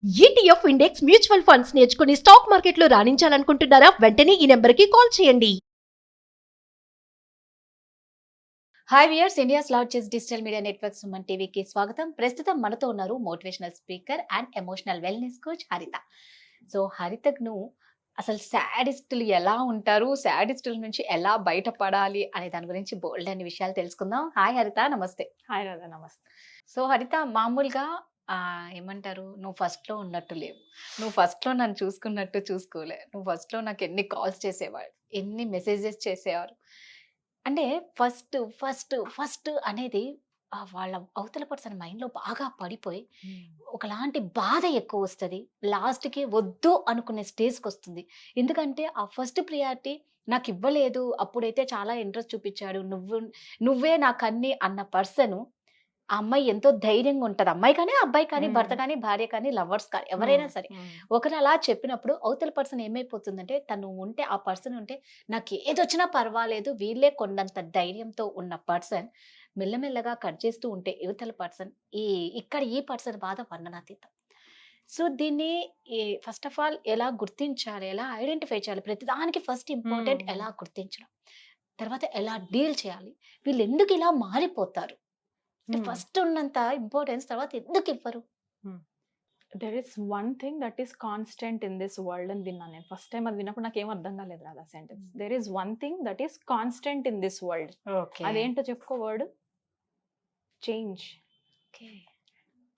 ETF index mutual funds నేర్చుకుని stock మార్కెట్లో రాణించాలనుకుంటున్నారా? వెంటనే ఈ నెంబర్కి కాల్ చేయండి. Hi viewers, India's largest digital media network Suman టీవీకి స్వాగతం. ప్రస్తుతం మనతో ఉన్నారు motivational speaker and emotional wellness coach హరిత. సో హరితను అసలు శాడిస్టులు ఎలా ఉంటారు, శాడిస్టుల నుంచి ఎలా బయటపడాలి అనే దాని గురించి బోల్డ్ అనే విషయాలు తెలుసుకుందాం. హాయ్ హరిత, నమస్తే. హాయ్ రాధా, నమస్తే. సో హరిత, మామూలుగా ఏమంటారు, నువ్వు ఫస్ట్లో ఉన్నట్టు లేవు. నువ్వు ఫస్ట్లో నన్ను చూసుకున్నట్టు చూసుకోలే. నువ్వు ఫస్ట్లో నాకు ఎన్ని కాల్స్ చేసేవాడు, ఎన్ని మెసేజెస్ చేసేవారు. అంటే ఫస్ట్ ఫస్ట్ ఫస్ట్ అనేది వాళ్ళ అవతల పర్సన్ మైండ్లో బాగా పడిపోయి ఒకలాంటి బాధ ఎక్కువ వస్తుంది. లాస్ట్కి వద్దు అనుకునే స్టేజ్కి వస్తుంది. ఎందుకంటే ఆ ఫస్ట్ ప్రియారిటీ నాకు ఇవ్వలేదు, అప్పుడైతే చాలా ఇంట్రెస్ట్ చూపించాడు, నువ్వే నాకన్నీ అన్న పర్సన్, ఆ అమ్మాయి ఎంతో ధైర్యంగా ఉంటది. అమ్మాయి కానీ, అబ్బాయి కానీ, భర్త కానీ, భార్య కానీ, లవర్స్ కానీ, ఎవరైనా సరే ఒకరు అలా చెప్పినప్పుడు అవతల పర్సన్ ఏమైపోతుందంటే, తను ఉంటే, ఆ పర్సన్ ఉంటే నాకు ఏదొచ్చినా పర్వాలేదు, వీళ్ళే కొండంత ధైర్యంతో ఉన్న పర్సన్ మెల్లమెల్లగా కట్ చేస్తూ ఉంటే యువతల పర్సన్ ఇక్కడ ఈ పర్సన్ బాధ వర్ణనాతీతం. సో దీన్ని ఫస్ట్ ఆఫ్ ఆల్ ఎలా గుర్తించాలి, ఎలా ఐడెంటిఫై చేయాలి, ప్రతిదానికి ఫస్ట్ ఇంపార్టెంట్ ఎలా గుర్తించడం, తర్వాత ఎలా డీల్ చేయాలి, వీళ్ళు ఎందుకు ఇలా మారిపోతారు, ఫస్ట్ ఉన్నంత ఇంపార్టెన్స్ తర్వాత ఎందుకు ఇవ్వరు? There is one thing that is constant in this world అని విన్నాను నేను. ఫస్ట్ టైం అది విన్నప్పుడు నాకు ఏం అర్థం కాలేదు రాదా sentence. There is one thing that is constant in this world. అదేంటో చెప్పుకో వర్డ్. చేంజ్.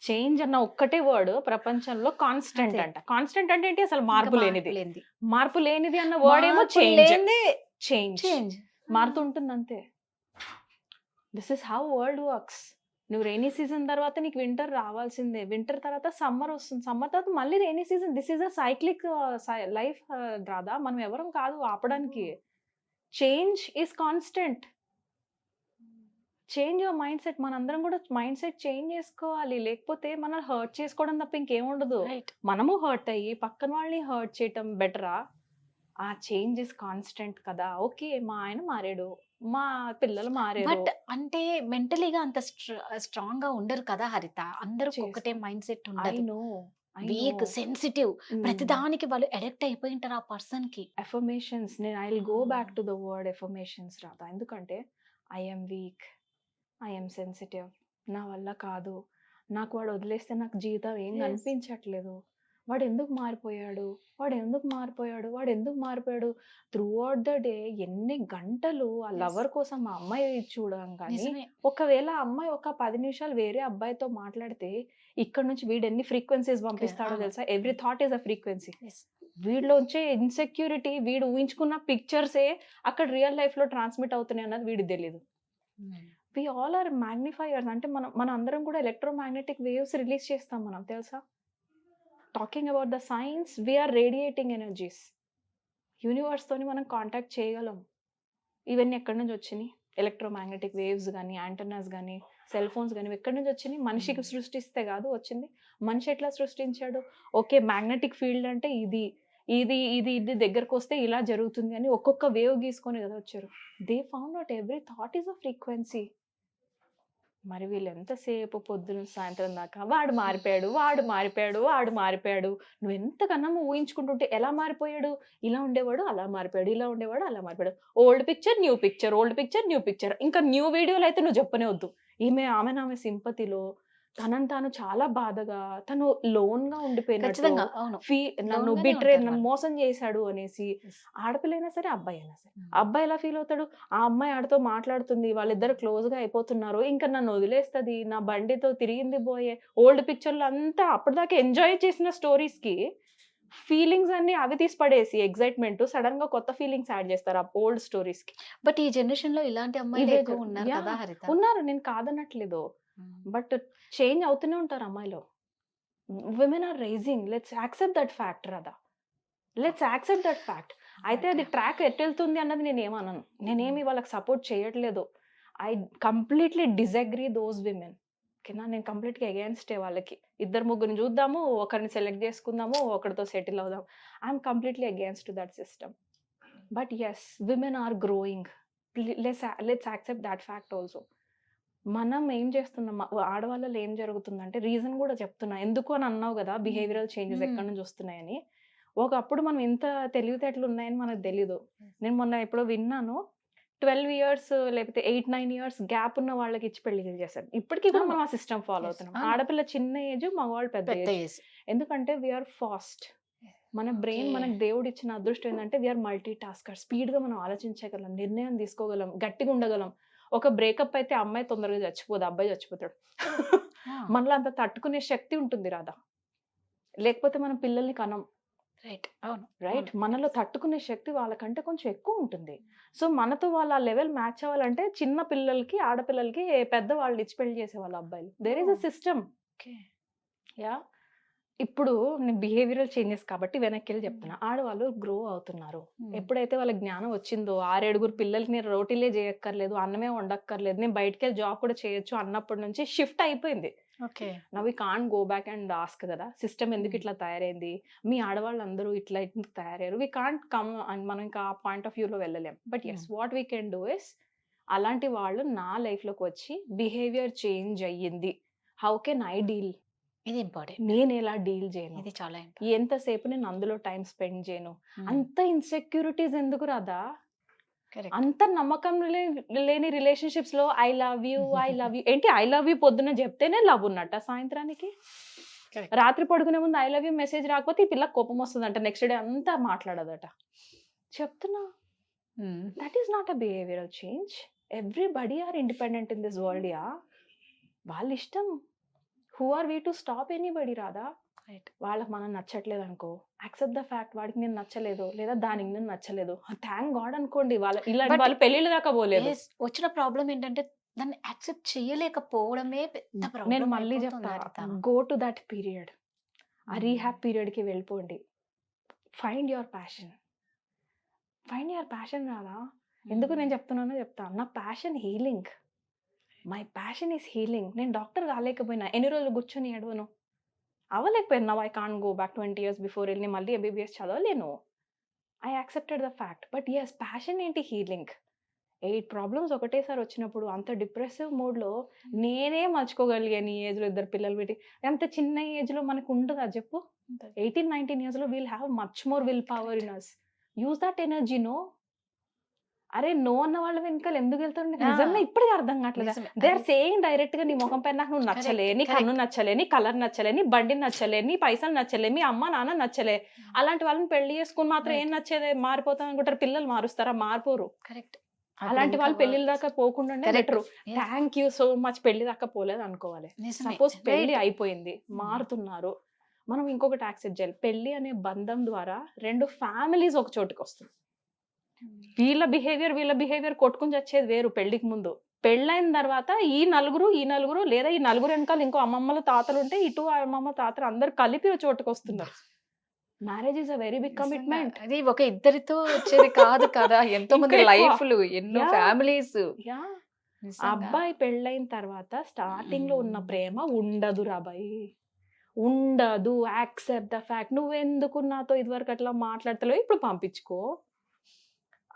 చేంజ్ అన్న ఒక్కటే వర్డ్ ప్రపంచంలో కాన్స్టెంట్ అంట. కాన్స్టెంట్ అంటే ఏంటి? అసలు మార్పు లేనిది. మార్పు లేనిది అన్న వర్డ్ ఏమో చేంజ్. చేంజ్ మారుతుంటుంది అంతే. This is how world works. నువ్వు రైనీ సీజన్ తర్వాత నీకు వింటర్ రావాల్సిందే, వింటర్ తర్వాత సమ్మర్ వస్తుంది, సమ్మర్ తర్వాత మళ్ళీ rainy season. This is a cyclic life రాదా. మనం ఎవరం కాదు ఆపడానికి. Change is constant. Change your mind set. మనందరం కూడా మైండ్ సెట్ చేంజ్ చేసుకోవాలి, లేకపోతే మనం హర్ట్ చేసుకోవడం తప్ప ఇంకేం ఉండదు. మనము హర్ట్ అయ్యి పక్కన వాళ్ళని హర్ట్ చేయటం బెటరా? ఆ చేంజ్ ఇస్ కాన్స్టెంట్ కదా. ఓకే, మా ఆయన మారాడు, మా పిల్లలు మారారు, బట్ అంటే మెంటలీగా అంత స్ట్రాంగ్ గా ఉండరు కదా హరిత. అందరూ ఒకటే మైండ్ సెట్ ఉండదు. వీక్, సెన్సిటివ్, ప్రతిదానికి వాళ్ళు అడిక్ట్ అయిపోయి ఉంటారు ఆ పర్సన్ కి. ఎఫర్మేషన్స్, నేను I will go back to the word affirmations రాదా. ఎందుకంటే ఐఎమ్ వీక్, ఐఎమ్ సెన్సిటివ్, నా వల్ల కాదు, నాకు వాడు వదిలేస్తే నాకు జీవితం ఏం కనిపించట్లేదు, వాడు ఎందుకు మారిపోయాడు, వాడు ఎందుకు మారిపోయాడు, వాడు ఎందుకు మారిపోయాడు. త్రూ అవుట్ ద డే ఎన్ని గంటలు ఆ లవర్ కోసం ఆ అమ్మాయి చూడడం. కానీ ఒకవేళ ఆ అమ్మాయి ఒక 10 నిమిషాలు వేరే అబ్బాయితో మాట్లాడితే ఇక్కడ నుంచి వీడు ఎన్ని ఫ్రీక్వెన్సీస్ పంపిస్తాడో తెలుసా. Every thought is a frequency. వీడిలో వచ్చే ఇన్సెక్యూరిటీ, వీడు ఊహించుకున్న పిక్చర్సే అక్కడ రియల్ లైఫ్ లో ట్రాన్స్మిట్ అవుతున్నాయి అన్నది వీడికి తెలియదు. We all are magnifiers. అంటే మన అందరం కూడా ఎలక్ట్రోమాగ్నెటిక్ వేవ్స్ రిలీజ్ చేస్తాం మనం, తెలుసా. Talking about the science, we are radiating energies. Universe తోని మనం కాంటాక్ట్ చేయగలం. ఇవన్నీ ఎక్కడి నుంచి వచ్చినాయి? ఎలక్ట్రోమాగ్నెటిక్ వేవ్స్ కానీ, యాంటనాస్ కానీ, సెల్ ఫోన్స్ కానీ ఎక్కడి నుంచి వచ్చినాయి? మనిషికి సృష్టిస్తే కాదు వచ్చింది. మనిషి ఎట్లా సృష్టించాడు? ఓకే, మ్యాగ్నెటిక్ ఫీల్డ్ అంటే ఇది ఇది ఇది ఇది దగ్గరకు వస్తే ఇలా జరుగుతుంది అని ఒక్కొక్క వేవ్ గీసుకొని కదా వచ్చారు. They found out every thought is a frequency. మరి వీళ్ళు ఎంతసేపు పొద్దున సాయంత్రం దాకా వాడు మారిపోయాడు, వాడు మారిపోయాడు, వాడు మారిపోయాడు. నువ్వు ఎంతకన్నా ఊహించుకుంటుంటే ఎలా మారిపోయాడు? ఇలా ఉండేవాడు అలా మారిపోయాడు, ఇలా ఉండేవాడు అలా మారిపోయాడు. Old picture, new picture, old picture, new picture. ఇంకా న్యూ వీడియోలు అయితే నువ్వు చెప్పనే వద్దు. ఆమె సింపతిలో తనను తాను చాలా బాధగా, తను లోన్ గా ఉండిపోయినట్టు, నన్ను బిట్రే, నన్ను మోసం చేశాడు అనేసి. ఆడపిల్ల అయినా సరే, అబ్బాయి అయినా సరే. అబ్బాయి ఎలా ఫీల్ అవుతాడు? ఆ అమ్మాయి ఆడితో మాట్లాడుతుంది, వాళ్ళిద్దరు క్లోజ్ గా అయిపోతున్నారు, ఇంకా నన్ను వదిలేస్తుంది, నా బండితో తిరిగింది పోయే. ఓల్డ్ పిక్చర్లు అంతా అప్పటిదాకా ఎంజాయ్ చేసిన స్టోరీస్ కి ఫీలింగ్స్ అన్ని అవి తీసి పడేసి ఎగ్జైట్మెంట్ సడన్ గా కొత్త ఫీలింగ్స్ యాడ్ చేస్తారు ఆ ఓల్డ్ స్టోరీస్ కి. బట్ ఈ జనరేషన్ లో ఇలాంటి అమ్మాయిలు ఉన్నారు, నేను కాదనట్లేదు. బట్ చేంజ్ అవుతూనే ఉంటారు అమ్మాయిలు. Women are rising. Let's accept that fact Radha. Let's accept that fact. అయితే అది ట్రాక్ ఎట్టెళ్తుంది అన్నది నేను ఏమన్నాను. నేనేమి వాళ్ళకి సపోర్ట్ చేయట్లేదు. I completely disagree those women. ఓకేనా, నేను కంప్లీట్గా అగేన్స్టే వాళ్ళకి. ఇద్దరు ముగ్గురిని చూద్దాము, ఒకరిని సెలెక్ట్ చేసుకుందాము, ఒకరితో సెటిల్ అవుదాం. I'm completely against to that system. But yes, women are growing. Let's accept that fact also. మనం ఏం చేస్తున్నాం ఆడవాళ్ళలో ఏం జరుగుతుందంటే రీజన్ కూడా చెప్తున్నా. ఎందుకు అని అన్నావు కదా, బిహేవియరల్ చేంజెస్ ఎక్కడి నుంచి వస్తున్నాయని. ఒకప్పుడు మనం ఇంత తెలివితేటలు ఉన్నాయని మనకు తెలీదు. నేను మొన్న ఎప్పుడో విన్నాను, 12 ఇయర్స్ లేకపోతే 8-9 ఇయర్స్ గ్యాప్ ఉన్న వాళ్ళకి ఇచ్చి పెళ్లిళ్ళు చేశారు. ఇప్పటికీ కూడా మనం ఆ సిస్టమ్ ఫాలో Yes. అవుతున్నాం. అవును. ఆడపిల్ల చిన్న ఏజ్, మగవాళ్ళు పెద్ద పెద్ద ఏజ్. ఏజ్. ఎందుకంటే వీఆర్ ఫాస్ట్. మన బ్రెయిన్, Okay. మనకు దేవుడు ఇచ్చిన అదృష్టం ఏంటంటే వీఆర్ మల్టీ టాస్కర్. స్పీడ్ గా మనం ఆలోచించగలం, నిర్ణయం తీసుకోగలం, గట్టిగా ఉండగలం. ఒక బ్రేకప్ అయితే అమ్మాయి తొందరగా చచ్చిపోదు, అబ్బాయి చచ్చిపోతాడు. మనలో అంత తట్టుకునే శక్తి ఉంటుంది రాదా, లేకపోతే మనం పిల్లల్ని కనం. రైట్. అవును. రైట్, అవును. మనలో తట్టుకునే శక్తి వాళ్ళకంటే కొంచెం ఎక్కువ ఉంటుంది. సో మనతో వాళ్ళ లెవెల్ మ్యాచ్ అవ్వాలంటే చిన్న పిల్లలకి, ఆడపిల్లలకి పెద్ద వాళ్ళు ఇచ్చి పెళ్లి చేసే వాళ్ళ అబ్బాయిలు. There is a system. Okay. Yeah, ఇప్పుడు నేను బిహేవియరల్ చేంజెస్ కాబట్టి వెనక్కి వెళ్ళి చెప్తున్నా. ఆడవాళ్ళు గ్రో అవుతున్నారు. ఎప్పుడైతే వాళ్ళ జ్ఞానం వచ్చిందో, 6-7 పిల్లలకి నేను రోటీలే చేయక్కర్లేదు, అన్నమే వండక్కర్లేదు, నేను బయటకి వెళ్ళి జాబ్ కూడా చేయొచ్చు అన్నప్పటి నుంచి షిఫ్ట్ అయిపోయింది. Okay. Now we can't go back and ask కదా, సిస్టమ్ ఎందుకు ఇట్లా తయారైంది, మీ ఆడవాళ్ళందరూ ఇట్లా ఎందుకు తయారయ్యారు. వి కాంట్ కమ్ అండ్ మనం ఇంకా ఆ పాయింట్ ఆఫ్ వ్యూలో వెళ్ళలేం. But yes, what we can do is, అలాంటి వాళ్ళు నా లైఫ్లోకి వచ్చి బిహేవియర్ చేంజ్ అయ్యింది, హౌ కెన్ ఐ డీల్, ఇది ఇంపార్టెంట్. నేను ఎలా డీల్ చేయను, ఇది చాలా ఇంపార్టెంట్. ఎంతసేపు నేను అందులో టైం స్పెండ్ చేయను. అంత ఇన్సెక్యూరిటీస్ ఎందుకు రాదా, కరెక్ట్. అంత నమ్మకం లేని రిలేషన్షిప్స్ లో ఐ లవ్ యూ ఏంటి, ఐ లవ్ యూ పొద్దున చెప్తేనే లవ్ ఉన్నట్ట సాయంత్రానికి. Correct. రాత్రి పడుకునే ముందు ఐ లవ్ యూ మెసేజ్ రాకపోతే ఈ పిల్ల కోపం వస్తుందంట, నెక్స్ట్ డే అంతా మాట్లాడదట. చెప్తున్నా, that is not a behavioural change. Everybody are independent in this world. Yeah, వాళ్ళ ఇష్టం. Who are we to stop anybody రాదా. రైట్. వాళ్ళకి మనం నచ్చట్లేదు అనుకో, యాక్సెప్ట్ ద ఫ్యాక్ట్, వాడికి నేను నచ్చలేదు లేదా దానికి నేను నచ్చలేదు, థ్యాంక్ గాడ్ అనుకోండి. వాళ్ళ ఇలాంటి But- వాళ్ళు పెళ్లిళ్ళు దాకా పోలేదు. Yes, వచ్చిన ప్రాబ్లం ఏంటంటే దాన్ని యాక్సెప్ట్ చేయలేకపోవడమే పెద్ద ప్రాబ్లం. నేను మళ్ళీ చెప్తా, గో టు దట్ పీరియడ్, ఆ రీహాబ్ పీరియడ్ కి వెళ్ళిపోండి. Find your passion, find your passion Radha. ఎందుకు నేను చెప్తున్నానో చెప్తా. నా passion healing, my passion is healing. నేను డాక్టర్ కాలేకపోయినా ఎన్ని రోజులు కూర్చొని ఏడవను, అవ్వలేకపోయినా. I can't go back 20 years before వెళ్ళి మళ్ళీ ఎంబీబీఎస్ చదవలేను. I accepted the fact. But yes, passion ఏంటి, హీలింగ్. 8 ప్రాబ్లమ్స్ ఒకటేసారి వచ్చినప్పుడు అంత డిప్రెసివ్ మూడ్లో నేనే మర్చుకోగలిగాను ఈ ఏజ్లో 2 పిల్లలు పెట్టి. అంత చిన్న ఏజ్లో మనకు ఉండదా చెప్పు. 18-19 yearsలో we'll have much more will power in us. Use that energy. No, అరే నో అన్న వాళ్ళ వెనకాల ఎందుకు వెళ్తారు నీకు నిజంగా ఇప్పటికీ అర్థం కావట్లేదు. దే ఆర్ సేయింగ్ డైరెక్ట్ గా నీ ముఖం పైన నాకు నువ్వు నచ్చలే, నీ కన్ను నచ్చలే, నీ కలర్ నచ్చలే, నీ బండి నచ్చలే, నీ పైసలు నచ్చలే, మీ అమ్మ నాన్న నచ్చలే. అలాంటి వాళ్ళని పెళ్లి చేసుకుని మాత్రం ఏం నచ్చేది, మారిపోతాం అనుకుంటారు. పిల్లలు మారుస్తారా, మారిపోరు. కరెక్ట్. అలాంటి వాళ్ళు పెళ్లి దాకా పోకుండా better. Thank you so much, పెళ్లి దాకా పోలేదు అనుకోవాలి. సపోజ్ పెళ్లి అయిపోయింది, మారుతున్నారు, మనం ఇంకొకటి యాక్సెప్ట్ చేయాలి. పెళ్లి అనే బంధం ద్వారా 2 ఫ్యామిలీస్ ఒక చోటుకి వస్తుంది. వీళ్ళ బిహేవియర్ కొట్టుకుని చచ్చేది వేరు పెళ్లికి ముందు. పెళ్ళైన తర్వాత ఈ నలుగురు లేదా ఈ నలుగురు వెనకాల ఇంకో అమ్మమ్మలు తాతలు ఉంటే ఇటు అమ్మమ్మ తాతలు అందరు కలిపి ఒక చోటుకు వస్తున్నారు. Marriage is a very big commitment. అది ఒక ఇద్దరితో వచ్చేది కాదు కదా, ఎంతో మంది ఇంకా ఎక్కువ. లైఫ్లు, ఎన్నో Yeah. ఫ్యామిలీస్. యా, అబ్బాయి పెళ్ళైన తర్వాత స్టార్టింగ్ లో ఉన్న ప్రేమ ఉండదు రాబాయి, ఉండదు. Accept the fact. నువ్వెందుకు నాతో ఇదివరకు అట్లా మాట్లాడతలేవు, ఇప్పుడు పంపించుకో.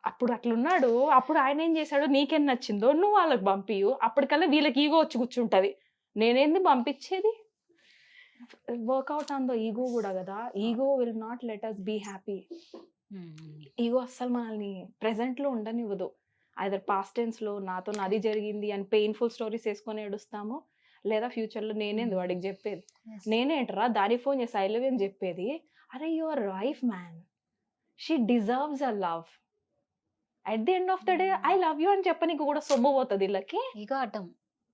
అప్పుడు అట్లున్నాడు, అప్పుడు ఆయన ఏం చేశాడు, నీకేం నచ్చిందో నువ్వు వాళ్ళకి పంపియు. అప్పటికల్లా వీళ్ళకి ఈగో వచ్చి కూర్చుంటది, నేనేంది పంపించేది. వర్కౌట్ అందో ఈగో కూడా కదా. Ego will not let us be happy. Ego అస్సలు మనల్ని ప్రెసెంట్ లో ఉండనివ్వదు. ఐదర్ పాస్ట్ టెన్స్ లో నాతో నాది జరిగింది అని పెయిన్ఫుల్ స్టోరీస్ వేసుకొని ఏడుస్తాము, లేదా ఫ్యూచర్ లో నేనేంది వాడికి చెప్పేది, నేనేంటరా దాని ఫోన్ చేసి ఐ లవ్ యూ అని చెప్పేది. అరే your wife man, she deserves a love. At the end of the day I love you అని చెప్పనీకి కూడా సొమ్ము పోతుంది వీళ్ళకి. ఈగో అడ్డం.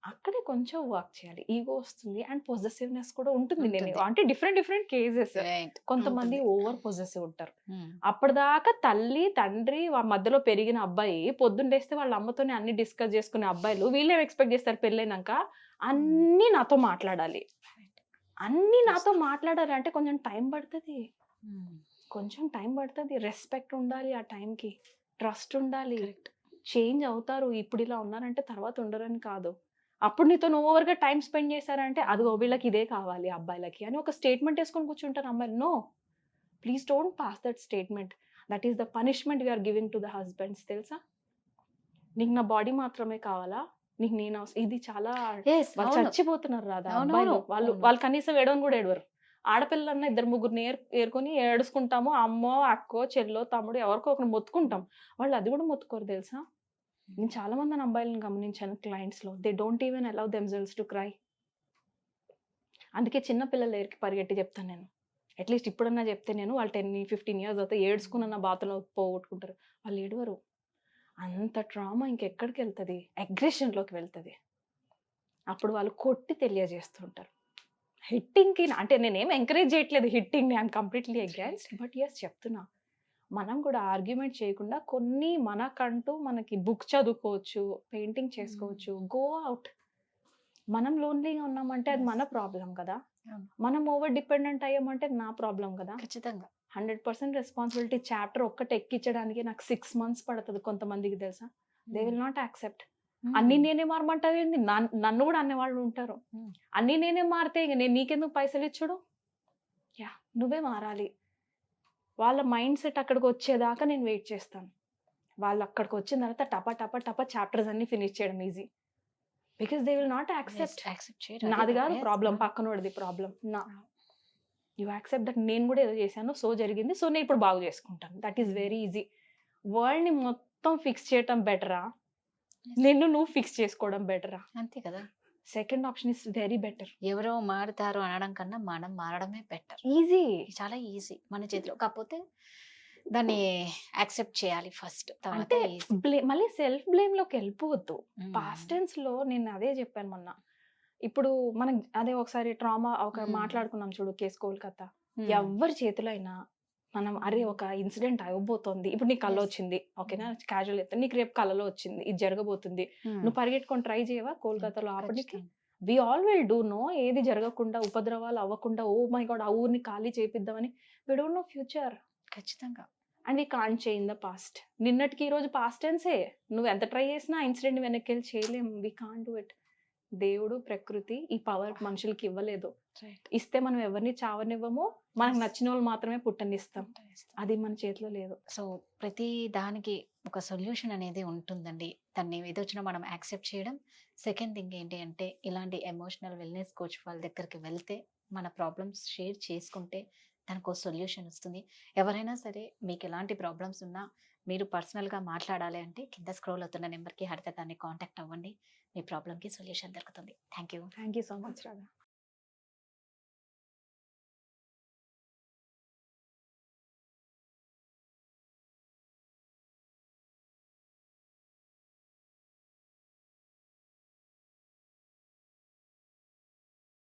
అక్కడే కొంచెం వర్క్ చేయాలి. ఈగో వస్తుంది అండ్ పొజెసివ్నెస్ కూడా ఉంటుంది. నేను ఉంటుంది. అంటే డిఫరెంట్ కేసెస్. కొంతమంది ఓవర్ పొజెసివ్ ఉంటారు. అప్పటిదాకా తల్లి తండ్రి మధ్యలో పెరిగిన అబ్బాయి పొద్దున్నేస్తే వాళ్ళ అమ్మతోనే అన్ని డిస్కస్ చేసుకునే అబ్బాయిలు వీళ్ళేం ఎక్స్పెక్ట్ చేస్తారు, పెళ్ళైనాక అన్ని నాతో మాట్లాడాలి, అన్ని నాతో మాట్లాడాలి అంటే కొంచెం టైం పడుతుంది, రెస్పెక్ట్ ఉండాలి, ఆ టైంకి ట్రస్ట్ ఉండాలి. చేంజ్ అవుతారు. ఇప్పుడు ఇలా ఉన్నారంటే తర్వాత ఉండరని కాదు. అప్పుడు నీతో ఓవర్గా టైం స్పెండ్ చేశారంటే అది వీళ్ళకి ఇదే కావాలి అబ్బాయిలకి అని ఒక స్టేట్మెంట్ వేసుకొని కూర్చుంటారు అమ్మాయిలు. No, please don't pass that statement. That is the punishment we are giving to the husbands. తెలుసా, నీకు నా బాడీ మాత్రమే కావాలా, నీకు నేను అవసరం. ఇది చాలా Yes, వాళ్ళు అవును. చచ్చిపోతున్నారు రాదా అవునవును, అబ్బాయిలు. వాళ్ళు అవును. వాళ్ళు కనీసం ఏడవని కూడా ఏడవరు. ఆడపిల్లలన్నా ఇద్దరు ముగ్గురిని ఏరుకొని ఏడుచుకుంటాము. అమ్మో, అక్కో, చెల్లో, తమ్ముడు ఎవరికో ఒకరిని మొత్తుకుంటాం. వాళ్ళు అది కూడా మొత్తుకోరు తెలుసా? నేను చాలా మంది అబ్బాయిలను గమనించాను క్లయింట్స్‌లో. They don't even allow themselves to cry. అందుకే చిన్న పిల్లల దగ్గరికి పరిగెట్టి చెప్తాను నేను. అట్‌లీస్ట్ ఇప్పుడన్నా చెప్తే నేను వాళ్ళు 10, 15 ఇయర్స్ అవుతే ఏడ్చుకున్న బాధలో పోగొట్టుకుంటారు. వాళ్ళు ఏడవరు. అంత ట్రామా ఇంకెక్కడికెళ్తది? అగ్రెషన్‌లోకి వెళ్తది. అప్పుడు వాళ్ళు కొట్టి తెలియజేస్తుంటారు. హిట్టింగ్‌కి అంటే నేనేం ఎంకరేజ్ చేయట్లేదు హిట్టింగ్‌ని. I'm completely against. But yes చెప్తున్నా. మనం కూడా ఆర్గ్యుమెంట్ చేయకుండా కొన్ని మనకంటూ మనకి బుక్ చదువుకోవచ్చు, పెయింటింగ్ చేసుకోవచ్చు, గో ఔట్. మనం లోన్లీగా ఉన్నామంటే అది మన ప్రాబ్లం కదా! అవును. మనం ఓవర్ డిపెండెంట్ అయ్యామంటే నా ప్రాబ్లం కదా! ఖచ్చితంగా. 100% రెస్పాన్సిబిలిటీ. చాప్టర్ ఒక్కటి ఎక్కించడానికి నాకు 6 మంత్స్ పడతది కొంతమందికి తెలుసా? They will not accept. అన్నీ నేనే మారమంటావేంది? నన్ను కూడా అనేవాళ్ళు ఉంటారు. Hmm. అన్నీ నేనే మారితే ఇగ నేను నీకెందుకు పైసలిచ్చుడు? యాహ్! నువ్వే మారాలి. వాళ్ళ మైండ్ సెట్ అక్కడికొచ్చేదాకా నేను వెయిట్ చేస్తాను. వాళ్ళు అక్కడికొచ్చిన తర్వాత టపా చాప్టర్స్ అన్నీ ఫినిష్ చేయడం easy. Because they will not accept. Accept చేయరు. నాది అదే కాదు కదా. Problem, Yes. పక్కనోడిది ప్రాబ్లమ్. అవును. యూ యాక్సెప్ట్ దట్ నేను కూడా ఏదో చేశాను. సో జరిగింది. సో నేను ఇప్పుడు బాగు చేసుకుంటాను. That is very easy. వరల్డ్‌ని మొత్తం ఫిక్స్ చేయటం బెటరా? Yes. నిన్ను నువ్వు ఫిక్స్ చేసుకోవడం బెటరా? అంతే కదా. Second option is very better. ఎవరో మారుతారు అనడం కన్నా మనం మారడమే బెటర్. ఈజీ. చాలా ఈజీ మన చేతిలో. కాకపోతే దాన్ని యాక్సెప్ట్ చేయాలి ఫస్ట్. తర్వాత అంటే ఈజీ. మళ్ళీ సెల్ఫ్ బ్లేమ్‌లోకి వెళ్ళిపోవద్దు. పాస్ట్ టెన్స్‌లో నేను అదే చెప్పాను మొన్న. ఇప్పుడు మనం అదే ఒకసారి ట్రామా మాట్లాడుకున్నాం చూడు కేస్ కోల్‌కతా. ఎవ్వరి చేతిలో అయినా మనం అరే ఒక ఇన్సిడెంట్ అవ్వబోతోంది. ఇప్పుడు నీకు కల Yes. వచ్చింది. ఓకేనా? క్యాజువల్ చెప్తా. నీకు రేపు కలలో వచ్చింది. ఇది జరగబోతుంది. నువ్వు పరిగెట్టుకొని ట్రై చేయవా కోల్‌కతాలో ఆపడానికి? We all will do no. ఏది జరగకుండా ఉపద్రవాలు అవ్వకుండా ఓ మై గాడ్ ఆ ఊరిని ఖాళీ చేపిద్దామని. We don't know future. ఖచ్చితంగా. And we can't change the past. నిన్నటికి ఈ రోజు పాస్ట్ టెన్సే. నువ్వు ఎంత ట్రై చేసినా ఇన్సిడెంట్ వెనక్కి చేయలేం. We can't do it. దేవుడు, ప్రకృతి ఈ పవర్ మనుషులకి ఇవ్వలేదు. రైట్. ఇస్తే మనం ఎవరిని చావనివ్వము. మనకు నచ్చిన వాళ్ళు మాత్రమే పుట్టనిస్తాం. అది మన చేతిలో లేదు. సో ప్రతి దానికి ఒక సొల్యూషన్ అనేది ఉంటుందండి. దాన్ని ఏదొచ్చినా మనం యాక్సెప్ట్ చేయడం. సెకండ్ థింగ్ ఏంటి అంటే ఇలాంటి ఎమోషనల్ వెల్నెస్ కోచ్ వాళ్ళ దగ్గరికి వెళ్తే మన ప్రాబ్లమ్స్ షేర్ చేసుకుంటే దానికి ఒక సొల్యూషన్ వస్తుంది. ఎవరైనా సరే మీకు ఎలాంటి ప్రాబ్లమ్స్ ఉన్నా మీరు పర్సనల్గా మాట్లాడాలి అంటే కింద స్క్రోల్ అవుతున్న నెంబర్కి హరిత గారిని కాంటాక్ట్ అవ్వండి. మీ ప్రాబ్లంకి సొల్యూషన్ దొరుకుతుంది. Thank you. Thank you so much Radha.